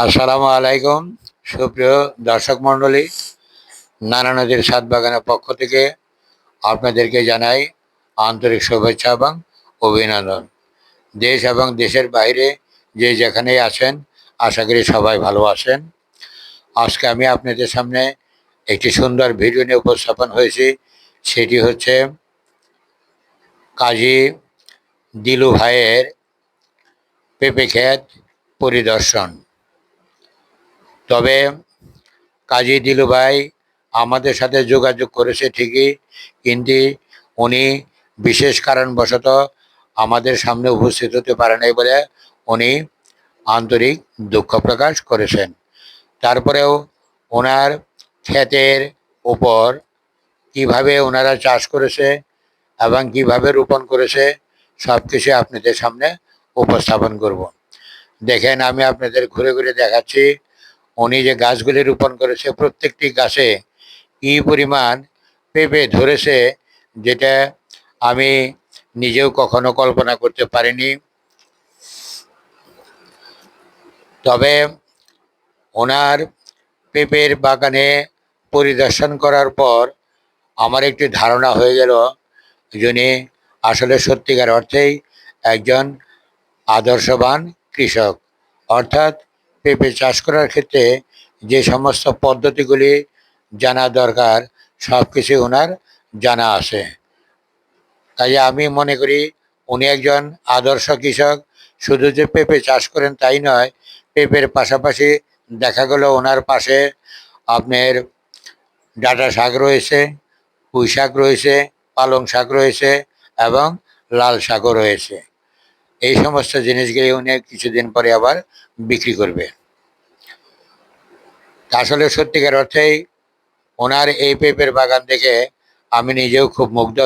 আসসালামু আলাইকুম। সুপ্রিয় দর্শক মণ্ডলী, নানা নদীর ছাদ বাগানের পক্ষ থেকে আপনাদেরকে জানাই আন্তরিক শুভেচ্ছা এবং অভিনন্দন। দেশ এবং দেশের বাইরে যে যেখানেই আছেন, আশা করি সবাই ভালো আছেন। আজকে আমি আপনাদের সামনে একটি সুন্দর ভিডিও নিয়ে উপস্থাপন হয়েছি। সেটি হচ্ছে কাজী দিলু ভাইয়ের পেঁপে ক্ষেত পরিদর্শন। তবে কাজী দিলু ভাই আমাদের সাথে যোগাযোগ করেছে ঠিকই, কিন্তু উনি বিশেষ কারণবশত আমাদের সামনে উপস্থিত হতে পারে নাই বলে উনি আন্তরিক দুঃখ প্রকাশ করেছেন। তারপরেও ওনার ক্ষেতের উপর কিভাবে ওনারা চাষ করেছে এবং কিভাবে রোপণ করেছে সব কিছু আপনাদের সামনে উপস্থাপন করব। দেখেন, আমি আপনাদের ঘুরে ঘুরে দেখাচ্ছি উনি যে গাছগুলি রোপণ করেছে প্রত্যেকটি গাছে কি পরিমাণ পেঁপে ধরেছে, যেটা আমি নিজেও কখনো কল্পনা করতে পারিনি। তবে ওনার পেঁপের বাগানে পরিদর্শন করার পর আমার একটি ধারণা হয়ে গেল, যিনি আসলে সত্যিকার অর্থেই একজন আদর্শবান কৃষক। অর্থাৎ পেঁপে চাষ করার ক্ষেত্রে যে সমস্ত পদ্ধতিগুলি জানা দরকার সব কিছু ওনার জানা আছে। কাজে আমি মনে করি উনি একজন আদর্শ কৃষক। শুধু যে পেঁপে চাষ করেন তাই নয়, পেঁপের পাশাপাশি দেখা গেল ওনার পাশে আপনার ডাঁটা শাক রয়েছে, পুঁই শাক রয়েছে, পালং শাক রয়েছে এবং লাল শাকও রয়েছে। এই সমস্ত জিনিসগুলি উনি কিছুদিন পরে আবার বিক্রি করবে। আসলে সত্যিকার অর্থেই ওনার এই পেঁপের বাগান দেখে আমি নিজেও খুব মুগ্ধ